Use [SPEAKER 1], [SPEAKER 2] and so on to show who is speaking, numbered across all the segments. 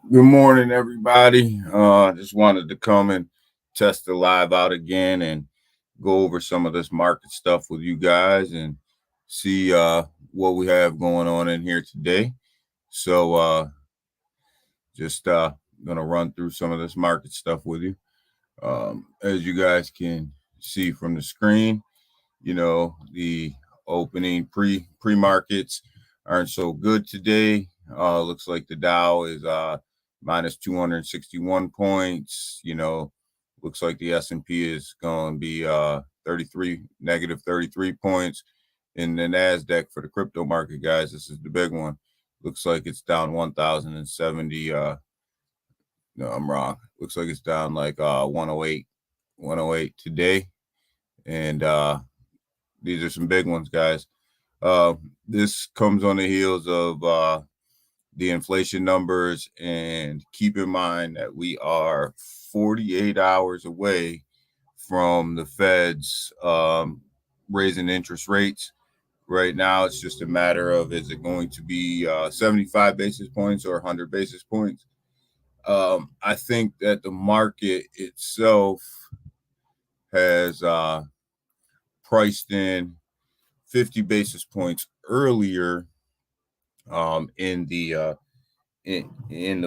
[SPEAKER 1] Good morning, everybody. Just wanted to come and test the live out again and go over some of this market stuff with you guys and see what we have going on in here today. So just gonna run through some of this market stuff with you. As you guys can see from the screen, the opening pre markets aren't so good today. Looks like the Dow is minus 261 points. Looks like the S&P is going to be 33 negative 33 points. In the Nasdaq for the crypto market, guys, this is the big one. Looks like it's down 1,070. No, I'm wrong. Looks like it's down like 108 today. And these are some big ones, guys. This comes on the heels of the inflation numbers, and keep in mind that we are 48 hours away from the Fed's raising interest rates. Right now, it's just a matter of, is it going to be 75 basis points or 100 basis points? I think that the market itself has priced in 50 basis points earlier in the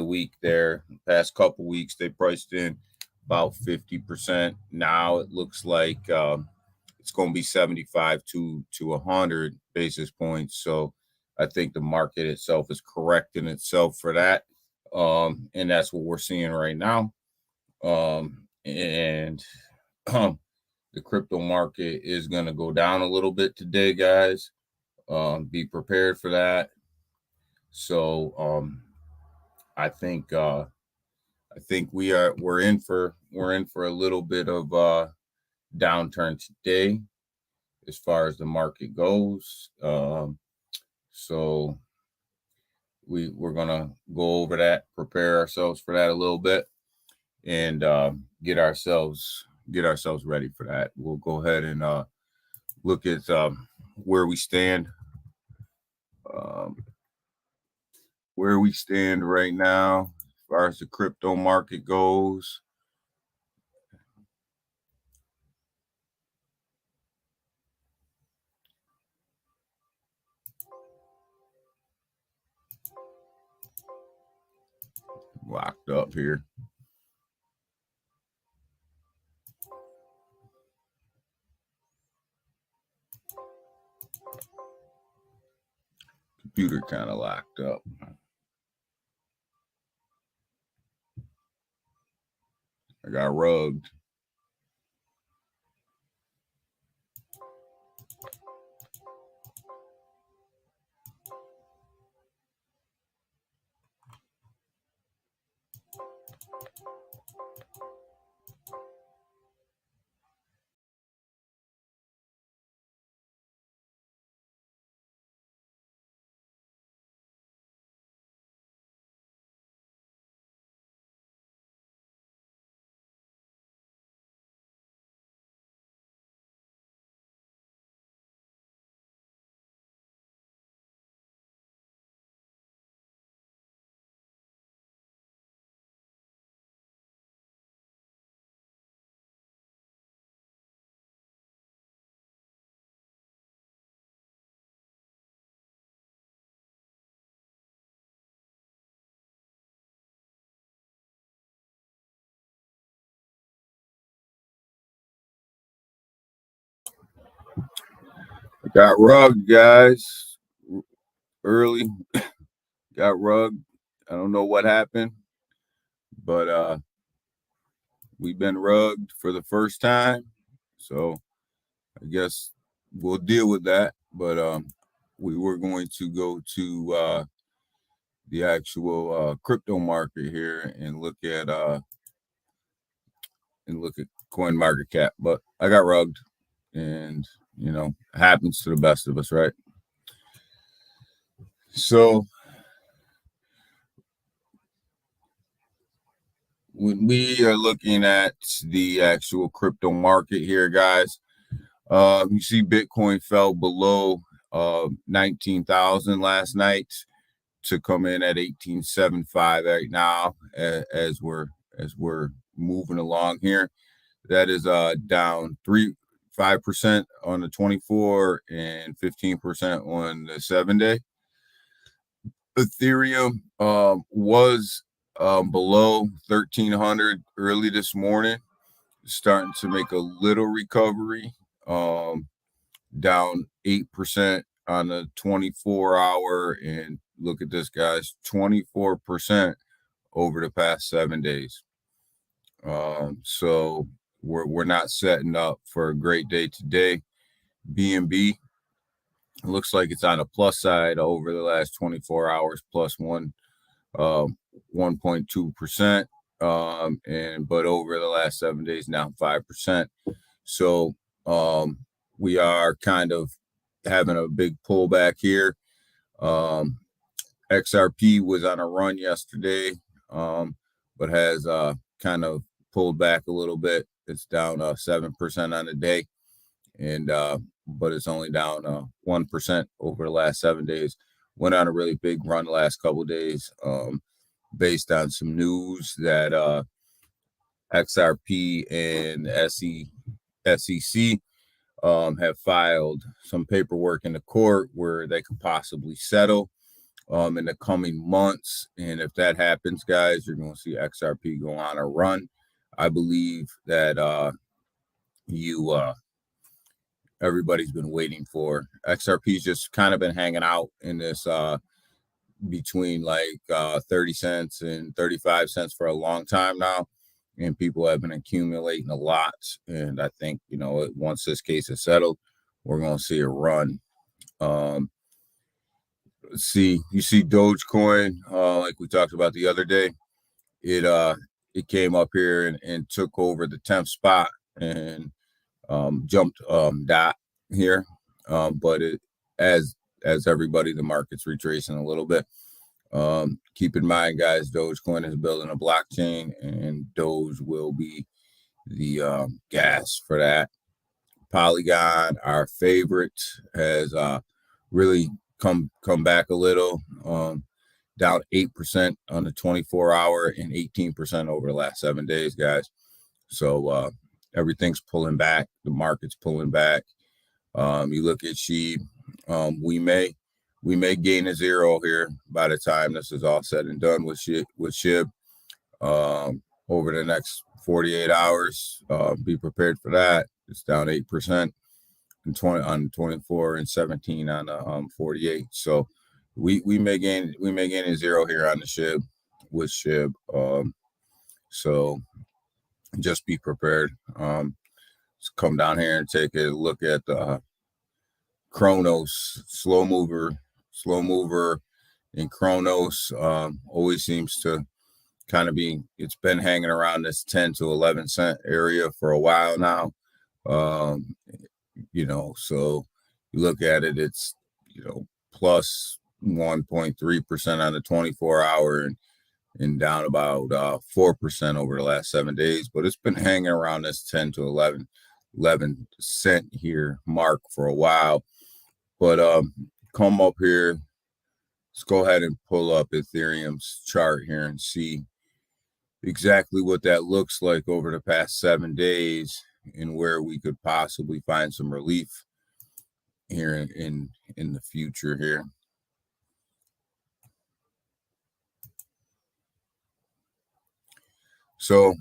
[SPEAKER 1] week there. Past couple weeks, they priced in about 50%. Now it looks like it's going to be 75 to 100 basis points. So I think the market itself is correcting itself for that. And that's what we're seeing right now. And the crypto market is going to go down a little bit today, guys. Be prepared for that. So I think we're in for a little bit of downturn today as far as the market goes. So we're gonna go over that, prepare ourselves for that a little bit, and get ourselves ready for that. We'll go ahead and look at where we stand. Where we stand right now as far as the crypto market goes. Locked up here. Computer kind of locked up. I got rugged. Got rugged, guys. Early. Got rugged. I don't know what happened, but we've been rugged for the first time. So I guess we'll deal with that. But we were going to go to the actual crypto market here and look at coin market cap. But I got rugged, and it happens to the best of us, right? So when we are looking at the actual crypto market here, guys, you see Bitcoin fell below 19,000 last night. to come in at 18.75 right now as we're moving along here. That is down 5% on the 24 and 15% on the 7-day. Ethereum was below 1,300 early this morning, starting to make a little recovery, down 8% on the 24-hour. And look at this, guys, 24% over the past 7 days. So we're not setting up for a great day today. BNB looks like it's on a plus side over the last 24 hours, plus 1.2%. But over the last 7 days, now 5%. So we are kind of having a big pullback here. XRP was on a run yesterday, but has kind of pulled back a little bit. It's down 7% on the day, and but it's only down 1% over the last 7 days. Went on a really big run the last couple of days, based on some news that XRP and SEC have filed some paperwork in the court where they could possibly settle in the coming months. And if that happens, guys, you're going to see XRP go on a run. I believe that everybody's been waiting for. XRP's just kind of been hanging out in this between like 30 cents and 35 cents for a long time now. And people have been accumulating a lot. And I think, once this case is settled, we're going to see a run. You see Dogecoin, like we talked about the other day. It came up here and took over the 10th spot and jumped dot here. But as everybody, the market's retracing a little bit. Keep in mind, guys, Dogecoin is building a blockchain, and Doge will be the gas for that. Polygon, our favorite, has really come back a little, down 8% on the 24-hour and 18% over the last 7 days, guys. So everything's pulling back. The market's pulling back. You look at SHIB, we may gain a zero here by the time this is all said and done with SHIB over the next 48 hours. Be prepared for that. It's down 8% and 20 on 24 and 17 on 48. So we may gain a zero here on the SHIB with SHIB. So just be prepared. Let's come down here and take a look at the Chronos, slow mover in Chronos. Always seems to kind of it's been hanging around this 10 to 11 cent area for a while now. So you look at it, it's, plus 1.3% on the 24-hour and down about 4% over the last 7 days. But it's been hanging around this 10 to 11 cent here mark for a while. But come up here. Let's go ahead and pull up Ethereum's chart here and see exactly what that looks like over the past 7 days and where we could possibly find some relief here in the future here. So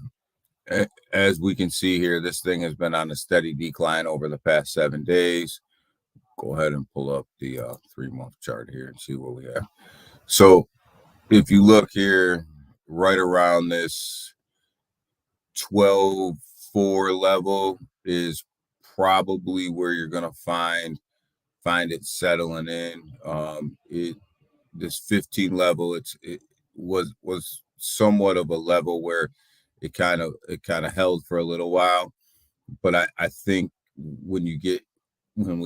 [SPEAKER 1] as we can see here, this thing has been on a steady decline over the past 7 days. Go ahead and pull up the 3-month chart here and see what we have. So if you look here, right around this 12.4 level is probably where you're going to find it settling in. This 15 level, it was somewhat of a level where it kind of held for a little while, but I think when we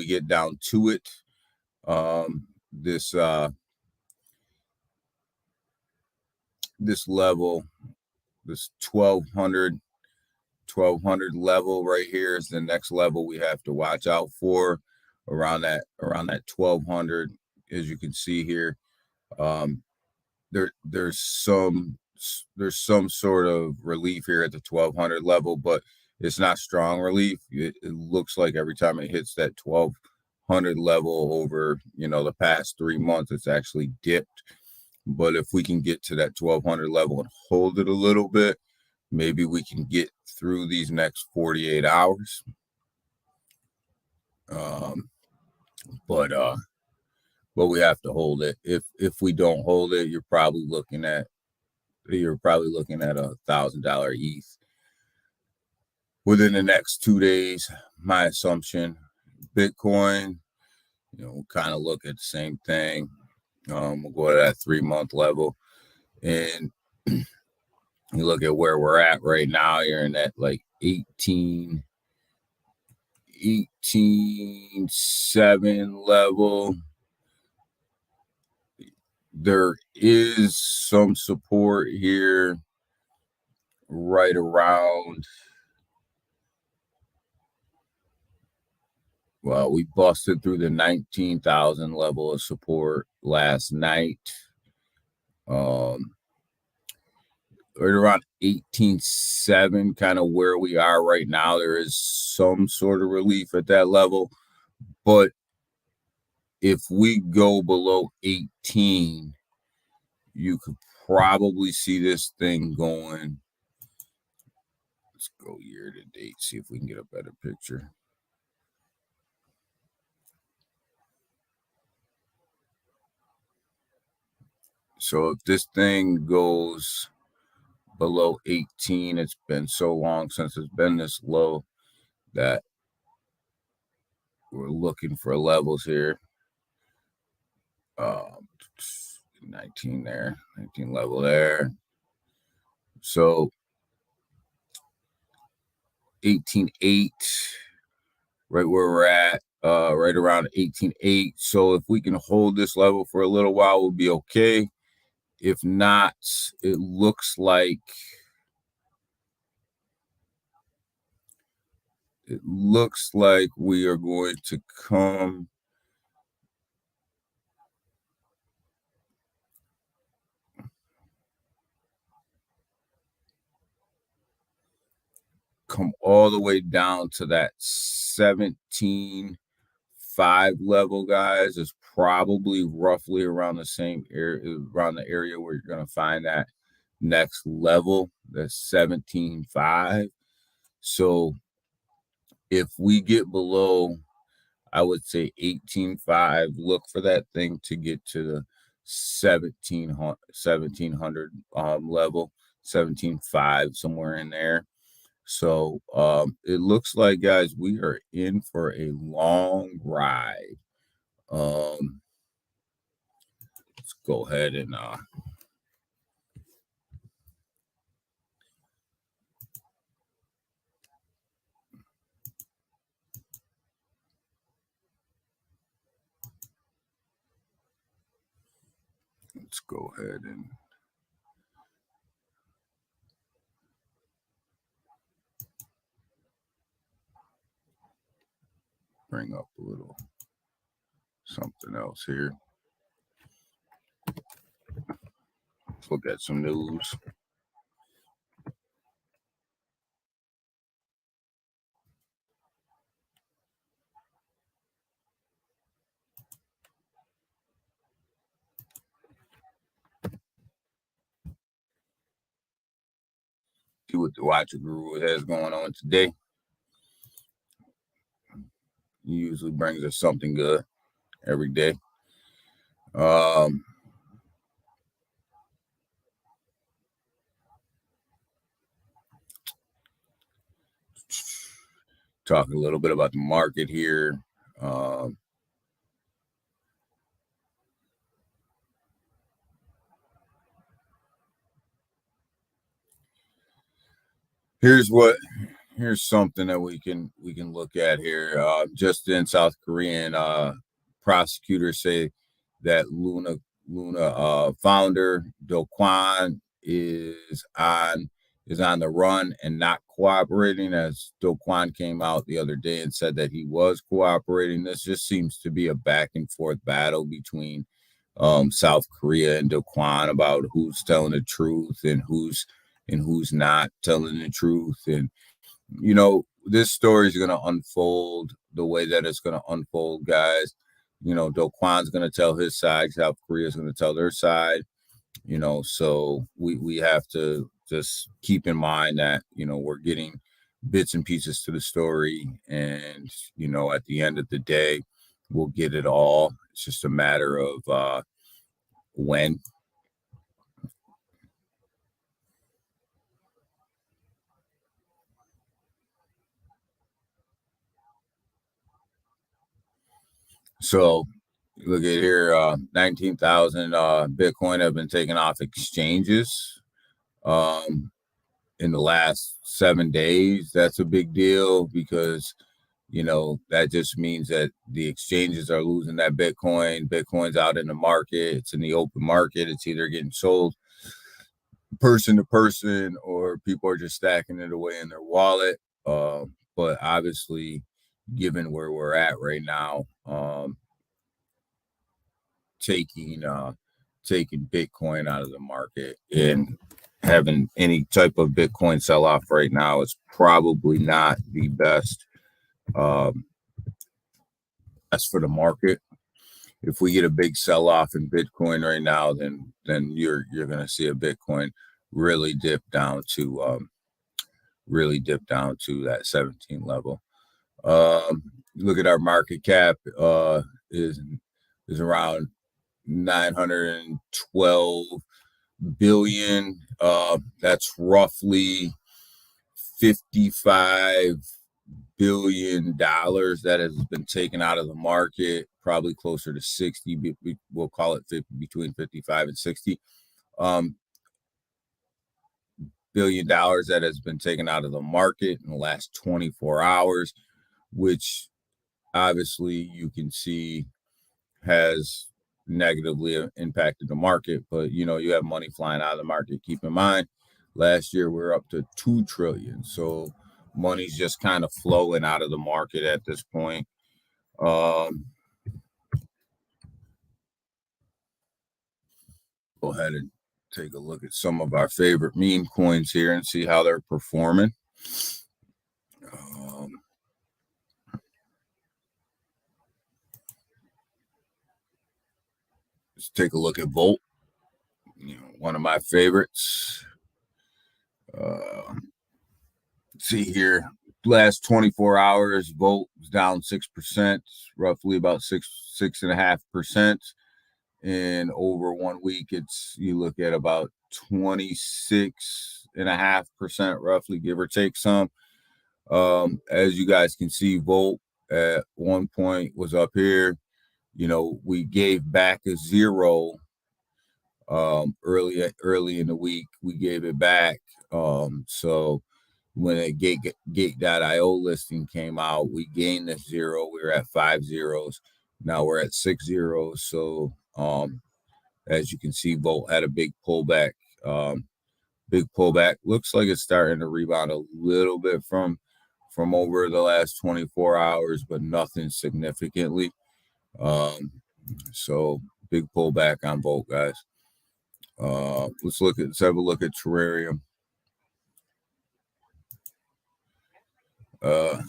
[SPEAKER 1] get down to it, this level, this 1200 level right here is the next level we have to watch out for. Around that 1200, as you can see here, there's some sort of relief here at the 1200 level, but it's not strong relief. It looks like every time it hits that 1200 level over, the past 3 months, it's actually dipped. But if we can get to that 1200 level and hold it a little bit, maybe we can get through these next 48 hours. But we have to hold it. If we don't hold it, you're probably looking at $1,000 ETH within the next 2 days. My assumption. Bitcoin, we'll kind of look at the same thing. We'll go to that 3-month level, and you look at where we're at right now. You're in that like 18.7 level. There is some support here right around, well, we busted through the 19,000 level of support last night. Right around 18.7, kind of where we are right now. There is some sort of relief at that level, but if we go below 18, you could probably see this thing going. Let's go year to date, see if we can get a better picture. So if this thing goes below 18, it's been so long since it's been this low that we're looking for levels here. 19 there, 19 level there. So 18.8, right where we're at, right around 18.8. So if we can hold this level for a little while, we'll be okay. If not, it looks like we are going to come all the way down to that 17.5 level, guys. Is probably roughly around the same area, around the area where you're going to find that next level, that's 17.5. So if we get below, I would say 18.5, look for that thing to get to the 1700 level, 17.5, somewhere in there. So it looks like, guys, we are in for a long ride. Let's go ahead and let's go ahead and bring up a little something else here. Let's look at some news. See what the Watcher Guru has going on today. He usually brings us something good every day. Talking a little bit about the market here. Here's something that we can look at here. Just in South Korean, prosecutors say that Luna founder Do Kwon is on the run and not cooperating, as Do Kwon came out the other day and said that he was cooperating. This just seems to be a back and forth battle between South Korea and Daquan about who's telling the truth and who's not telling the truth. And this story is going to unfold the way that it's going to unfold, guys. Daquan's going to tell his side, South Korea is going to tell their side. So we have to just keep in mind that we're getting bits and pieces to the story, and at the end of the day we'll get it all. It's just a matter of when. So look at here, 19,000 Bitcoin have been taken off exchanges in the last 7 days. That's a big deal because that just means that the exchanges are losing that Bitcoin. Bitcoin's out in the market. It's in the open market. It's either getting sold person to person or people are just stacking it away in their wallet. But obviously, given where we're at right now, taking Bitcoin out of the market and having any type of Bitcoin sell off right now is probably not the best. That's for the market. If we get a big sell off in Bitcoin right now, then you're going to see a Bitcoin really dip down to that 17 level. Look at our market cap is around 912 billion. That's roughly $55 billion that has been taken out of the market, probably closer to 60. We'll call it 50, between 55 and 60 billion dollars that has been taken out of the market in the last 24 hours, which obviously you can see has negatively impacted the market. But you have money flying out of the market. Keep in mind, last year we were up to 2 trillion. So money's just kind of flowing out of the market at this point. Go ahead and take a look at some of our favorite meme coins here and see how they're performing. Let's take a look at Volt, one of my favorites. See here, last 24 hours, Volt was down 6%, roughly about 6.5%. And over 1 week, you look at about 26.5%, roughly, give or take some. As you guys can see, Volt at one point was up here. We gave back a zero early in the week. We gave it back. So when a gate.io listing came out, we gained this zero. We were at 5 zeros. Now we're at 6 zeros. So as you can see, Volt had a big pullback. Looks like it's starting to rebound a little bit from over the last 24 hours, but nothing significantly. So big pullback on Volt, guys. Let's have a look at Terrarium.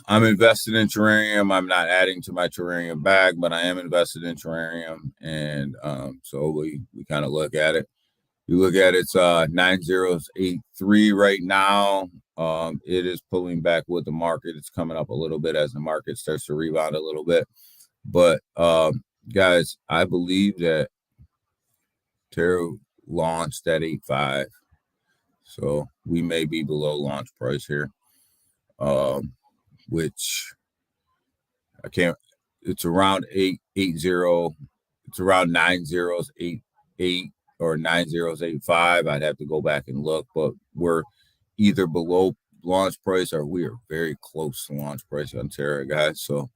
[SPEAKER 1] I'm invested in Terrarium. I'm not adding to my Terrarium bag, but I am invested in Terrarium, and so we kind of look at it. You look at it's 9083 right now. It is pulling back with the market. It's coming up a little bit as the market starts to rebound a little bit. But guys, I believe that Terra launched at 8.5, so we may be below launch price here. Which I can't. It's around 880. It's around 9088 or 9085. I'd have to go back and look, but we're either below launch price or we are very close to launch price on Terra, guys. So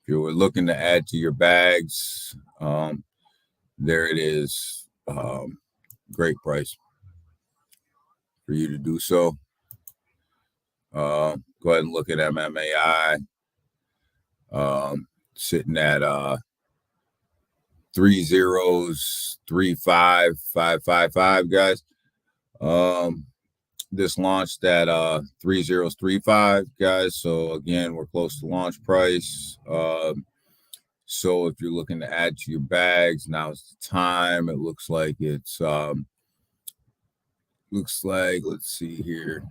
[SPEAKER 1] if you were looking to add to your bags, there it is. Great price for you to do so. Go ahead and look at MMAI. Sitting at three zeros, 35555, guys. This launched at 3035, guys. So again, we're close to launch price. So if you're looking to add to your bags, now's the time. It looks like it's let's see here.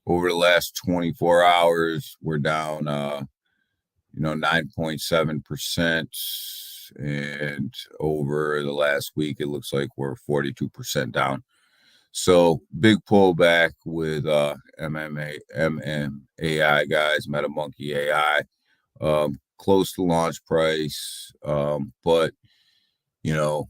[SPEAKER 1] Over the last 24 hours, we're down 9.7%. And over the last week, it looks like we're 42% down. So big pullback with MMAI guys, MetaMonkey AI, close to launch price. But it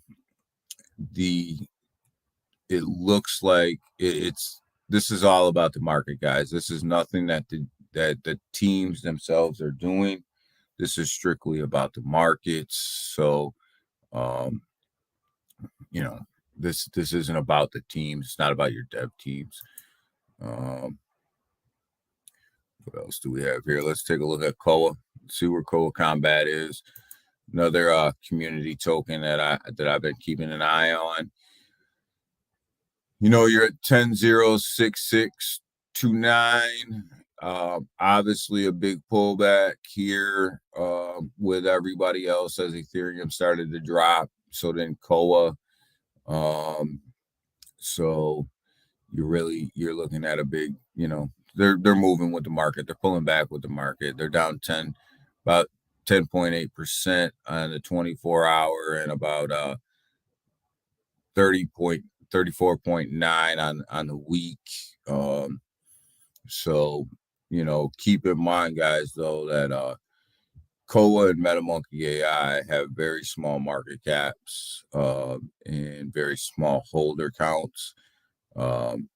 [SPEAKER 1] looks like this is all about the market, guys. This is nothing that the teams themselves are doing. This is strictly about the markets. So, this isn't about the teams. It's not about your dev teams. What else do we have here? Let's take a look at Koa. See where Koa Combat is. Another community token that I've been keeping an eye on. You're at 10.06629. Obviously a big pullback here with everybody else as Ethereum started to drop. So then Koa. So you're looking at a big, they're moving with the market. They're pulling back with the market. They're down about 10.8% on the 24-hour and about 34.9 on the week. So keep in mind, guys, though, that Koa and MetaMonkey AI have very small market caps and very small holder counts.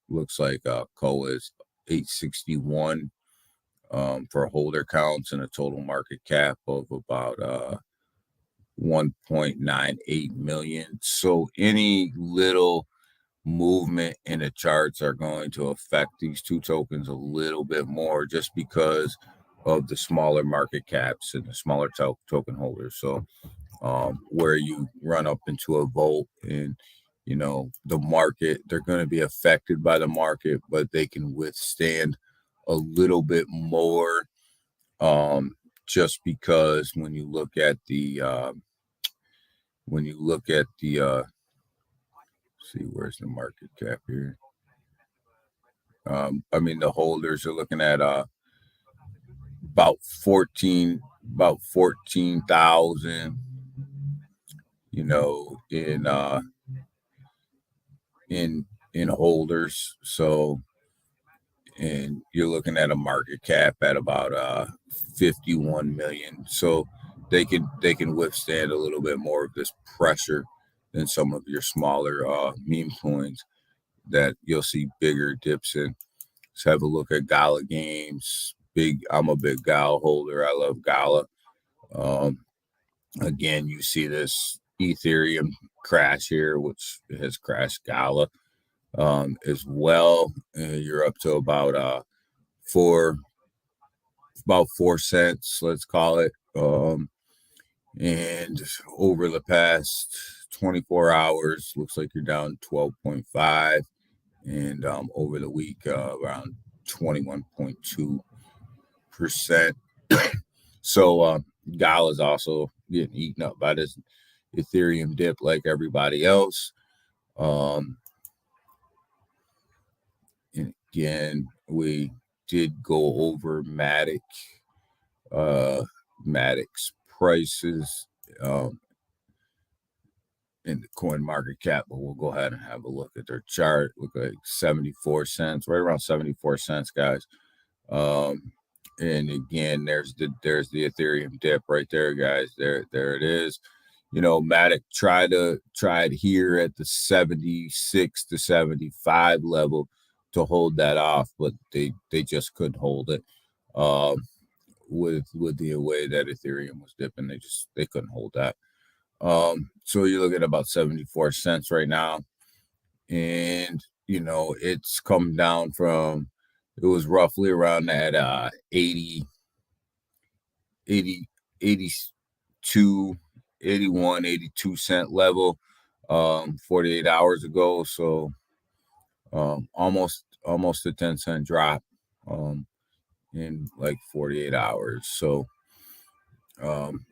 [SPEAKER 1] Looks like Koa is 861 for holder counts and a total market cap of about 1.98 million. So any little movement in the charts are going to affect these two tokens a little bit more just because of the smaller market caps and the smaller token holders. So where you run up into a volt and the market, they're going to be affected by the market, but they can withstand a little bit more just because when you look at the see, where's the market cap here? The holders are looking at about 14,000, in holders. So, and you're looking at a market cap at about 51 million. So they can withstand a little bit more of this pressure than some of your smaller meme coins that you'll see bigger dips in. Let's have a look at Gala Games. I'm a big Gala holder. I love Gala. Again, you see this Ethereum crash here, which has crashed Gala as well. You're up to about 4 cents, let's call it. And over the past 24 hours, looks like you're down 12.5. And over the week, around 21.2%. So Gala is also getting eaten up by this Ethereum dip like everybody else. And again, we did go over Matic's prices in the coin market cap, but we'll go ahead and have a look at their chart. Look like 74 cents, right around 74 cents, guys. And again, there's the Ethereum dip right there, guys. There it is. Matic tried here at the 76 to 75 level to hold that off, but they just couldn't hold it. With the way that Ethereum was dipping, they couldn't hold that. So you're looking at about 74 cents right now, and it's come down from, it was roughly around that 80 82, 81, 82 cent level 48 hours ago. So almost a 10 cent drop in like 48 hours. So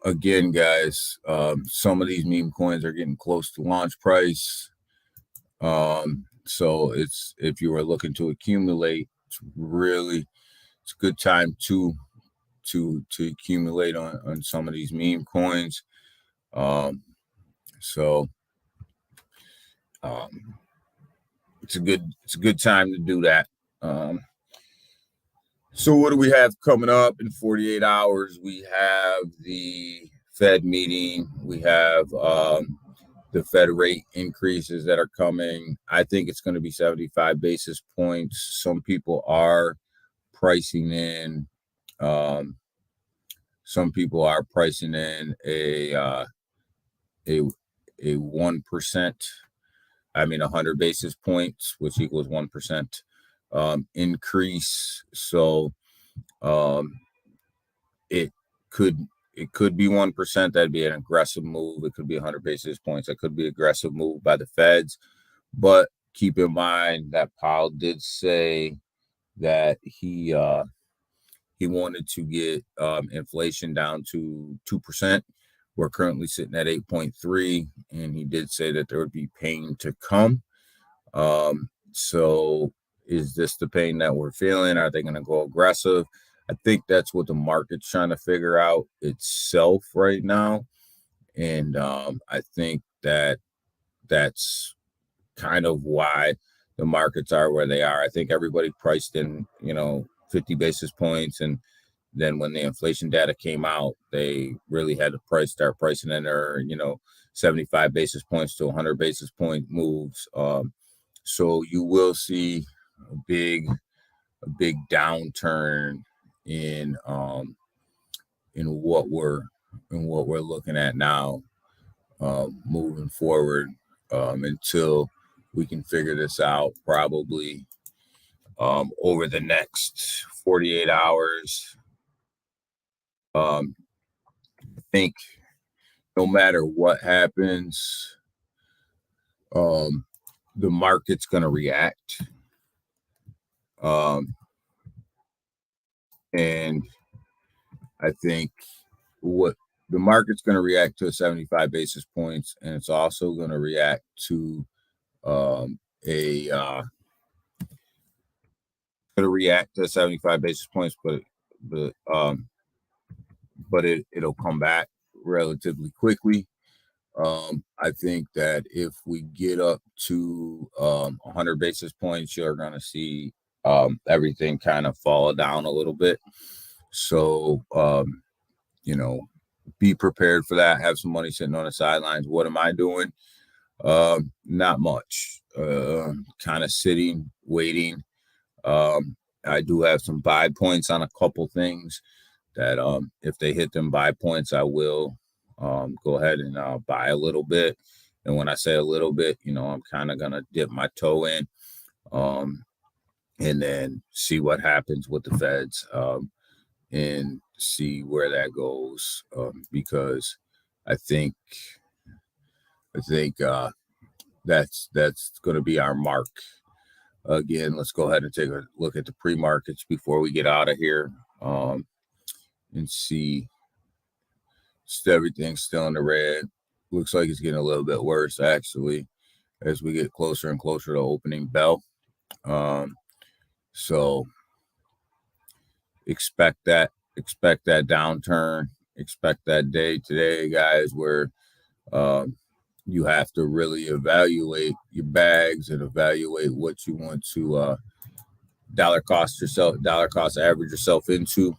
[SPEAKER 1] again, guys, some of these meme coins are getting close to launch price. So it's, if you are looking to accumulate, it's a good time to accumulate on some of these meme coins. So it's a good time to do that. So what do we have coming up in 48 hours? We have the Fed meeting. We have the Fed rate increases that are coming. I think it's going to be 75 basis points. Some people are pricing in. Some people are pricing in a 1%. I mean, 100 basis points, which equals 1% increase. So it could be 1%. That'd be an aggressive move. It could be 100 basis points. That could be an aggressive move by the Feds. But keep in mind that Powell did say that he wanted to get inflation down to 2%. We're currently sitting at 8.3, and he did say that there would be pain to come. So is this the pain that we're feeling? Are they going to go aggressive? I think that's what the market's trying to figure out itself right now. And I think that that's kind of why the markets are where they are. I think everybody priced in, 50 basis points. And then when the inflation data came out, they really had to start pricing in their, 75 basis points to 100 basis point moves. So you will see a big downturn in what we're looking at now, moving forward, until we can figure this out, probably over the next 48 hours. I think no matter what happens, the market's going to react. And I think what the market's going to react to 75 basis points, and it's also going to react to going to react to 75 basis points, but it'll come back relatively quickly. I think that if we get up to 100 basis points, you're going to see everything kind of fall down a little bit. So, be prepared for that. Have some money sitting on the sidelines. What am I doing? Not much. Kind of sitting, waiting. I do have some buy points on a couple things that if they hit them buy points, I will go ahead and buy a little bit. And when I say a little bit, I'm kind of going to dip my toe in and then see what happens with the Feds and see where that goes, because I think that's going to be our mark. Again, let's go ahead and take a look at the pre-markets before we get out of here, and see. Everything's still in the red. Looks like it's getting a little bit worse, actually, as we get closer and closer to opening bell. So expect that downturn. Expect that day today, guys, where you have to really evaluate your bags and evaluate what you want to dollar cost average yourself into.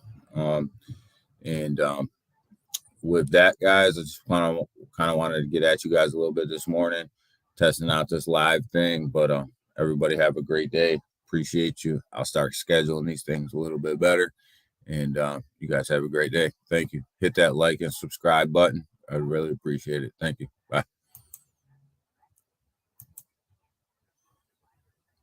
[SPEAKER 1] With that, guys, I just kind of wanted to get at you guys a little bit this morning, testing out this live thing. But everybody have a great day. Appreciate you. I'll start scheduling these things a little bit better. And you guys have a great day. Thank you. Hit that like and subscribe button. I really appreciate it. Thank you. Bye.